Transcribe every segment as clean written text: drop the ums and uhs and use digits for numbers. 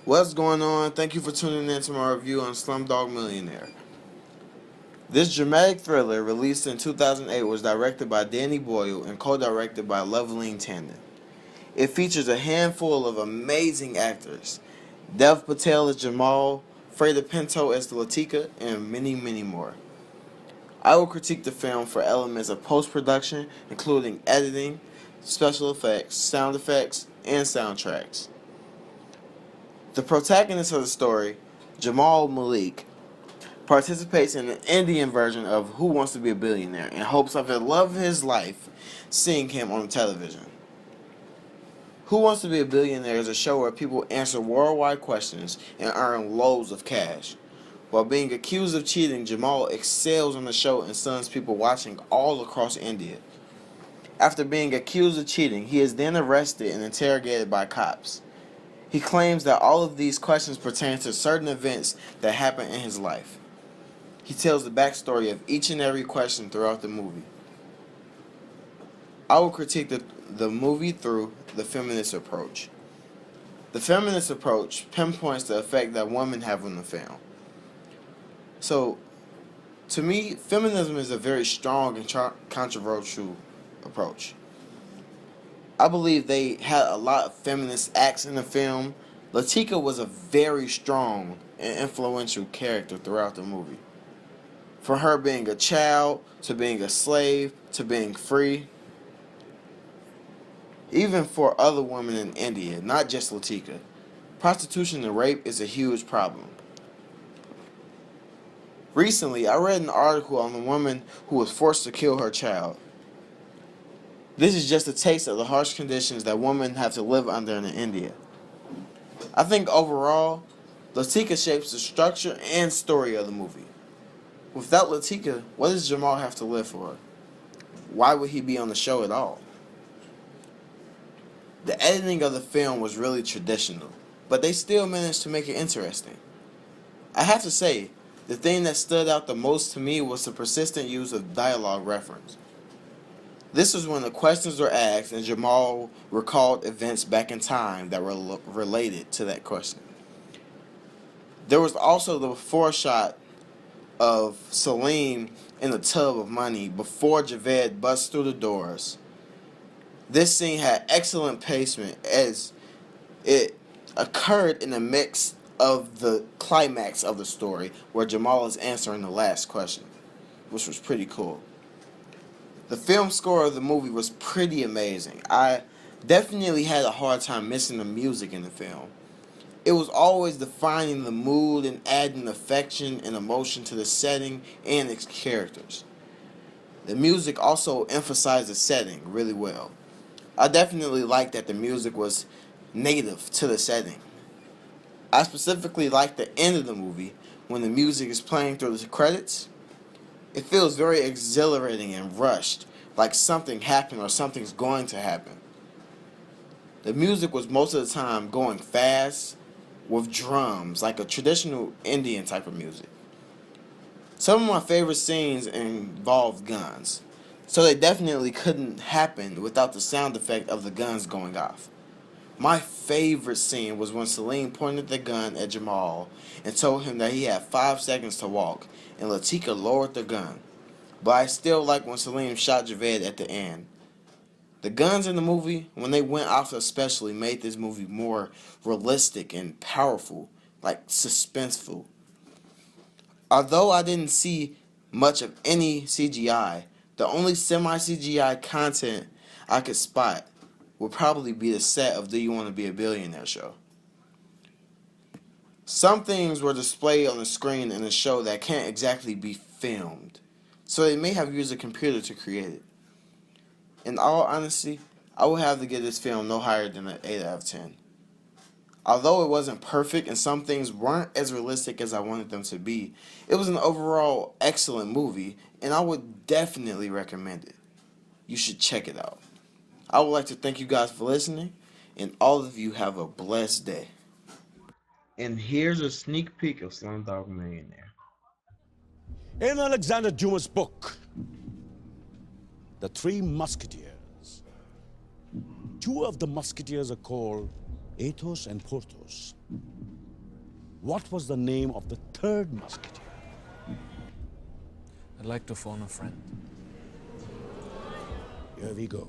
What's going on? Thank you for tuning in to my review on Slumdog Millionaire. This dramatic thriller, released in 2008, was directed by Danny Boyle and co-directed by Loveline Tandon. It features a handful of amazing actors. Dev Patel as Jamal, Freida Pinto as Latika, and many, many more. I will critique the film for elements of post-production, including editing, special effects, and soundtracks. The protagonist of the story, Jamal Malik, participates in an Indian version of Who Wants to Be a Billionaire in hopes of the love of his life seeing him on television. Who Wants to Be a Billionaire is a show where people answer worldwide questions and earn loads of cash. While being accused of cheating, Jamal excels on the show and stuns people watching all across India. After being accused of cheating, he is then arrested and interrogated by cops. He claims that all of these questions pertain to certain events that happen in his life. He tells the backstory of each and every question throughout the movie. I will critique the movie through the feminist approach. The feminist approach pinpoints the effect that women have on the film. So, to me, feminism is a very strong and controversial approach. I believe they had a lot of feminist acts in the film. Latika was a very strong and influential character throughout the movie. From her being a child, to being a slave, to being free. Even for other women in India, not just Latika, prostitution and rape is a huge problem. Recently, I read an article on a woman who was forced to kill her child. This is just a taste of the harsh conditions that women have to live under in India. I think overall, Latika shapes the structure and story of the movie. Without Latika, what does Jamal have to live for? Why would he be on the show at all? The editing of the film was really traditional, but they still managed to make it interesting. I have to say, the thing that stood out the most to me was the persistent use of dialogue reference. This was when the questions were asked and Jamal recalled events back in time that were related to that question. There was also the foreshot of Salim in the tub of money before Javed busts through the doors. This scene had excellent pacement as it occurred in the mix of the climax of the story where Jamal is answering the last question, which was pretty cool. The film score of the movie was pretty amazing. I definitely had a hard time missing the music in the film. It was always defining the mood and adding affection and emotion to the setting and its characters. The music also emphasized the setting really well. I definitely liked that the music was native to the setting. I specifically like the end of the movie when the music is playing through the credits. It feels very exhilarating and rushed, like something happened or something's going to happen. The music was most of the time going fast with drums, like a traditional Indian type of music. Some of my favorite scenes involved guns, so they definitely couldn't happen without the sound effect of the guns going off. My favorite scene was when Salim pointed the gun at Jamal and told him that he had 5 seconds to walk, and Latika lowered the gun. But I still like when Salim shot Javed at the end. The guns in the movie, when they went off especially, made this movie more realistic and powerful, like suspenseful. Although I didn't see much of any CGI, the only semi-CGI content I could spot would probably be the set of Do You Want to Be a Billionaire show. Some things were displayed on the screen in the show that can't exactly be filmed, so they may have used a computer to create it. In all honesty, I would have to give this film no higher than an 8 out of 10. Although it wasn't perfect and some things weren't as realistic as I wanted them to be, it was an overall excellent movie and I would definitely recommend it. You should check it out. I would like to thank you guys for listening and all of you have a blessed day. And here's a sneak peek of Slumdog Millionaire. In Alexander Dumas' book, The Three Musketeers, two of the musketeers are called Athos and Porthos. what was the name of the third musketeer? I'd like to phone a friend. Here we go.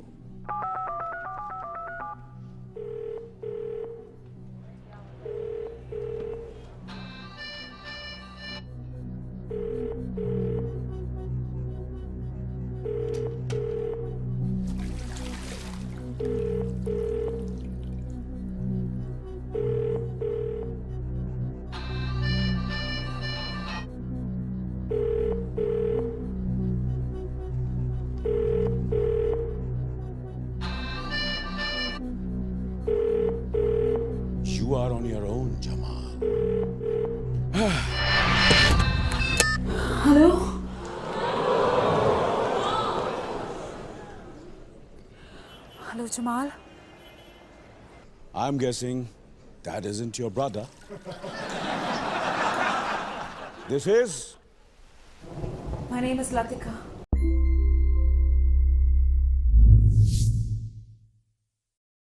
You are on your own, Jamal. Hello? Hello, Jamal? I'm guessing that isn't your brother. This is? My name is Latika.